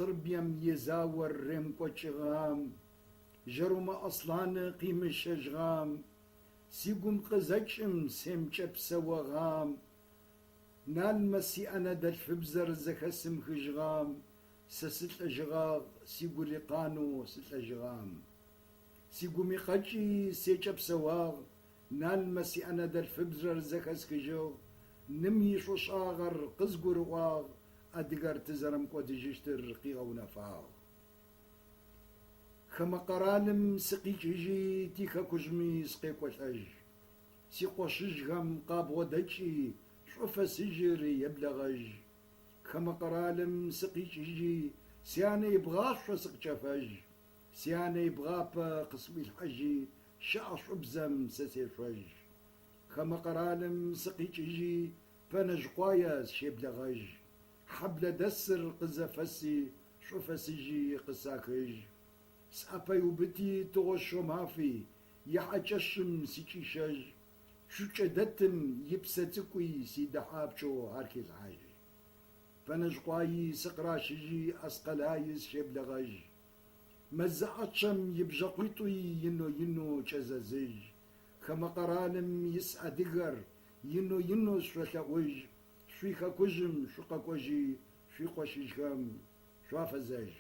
صربيم يزاور رم قوشغام جروما أصلان قيم الشجغام سيقوم قزجم سمشب سواغام نال مسي أنا دلف بزر زخسم خجغام سست أجغاغ سيقو لقانو ست أجغام سيقو ميقاجي سيشب سواغ نال مسي أنا دلف بزر زخس خجغ نمي شوشاغر قزقو رواغ أدقر تزرم قدجشتر قيغ ونفاغ خما قرالم سقي جيجي تيكا كجمي سقي قوشاج سيقو شجغم قاب ودجي شوف سجر يبلغج خما قرالم سقي جيجي سيانا يبغاش فسق شفاج سيانا يبغا قسوي الحجي شعش أبزم سسيفج خما قرالم سقي جيجي فنجقوايا شيبلغج حبل دسر قزفسي شوف سجي قساكج سأبا يوبتي تغشو مافي يحجشم سيكيشج شو جدتم يبستكوي سيدحابشو هاركي الحاج فنجقواي سقراشجي أسقلايز شبلغج مزعتشم يبجقويتوي ينو جزازج خما قرالم يسأدقر ينو شفلقوج شويخا كوجم شوقا كوجي شويقا شيشكم شوافزاج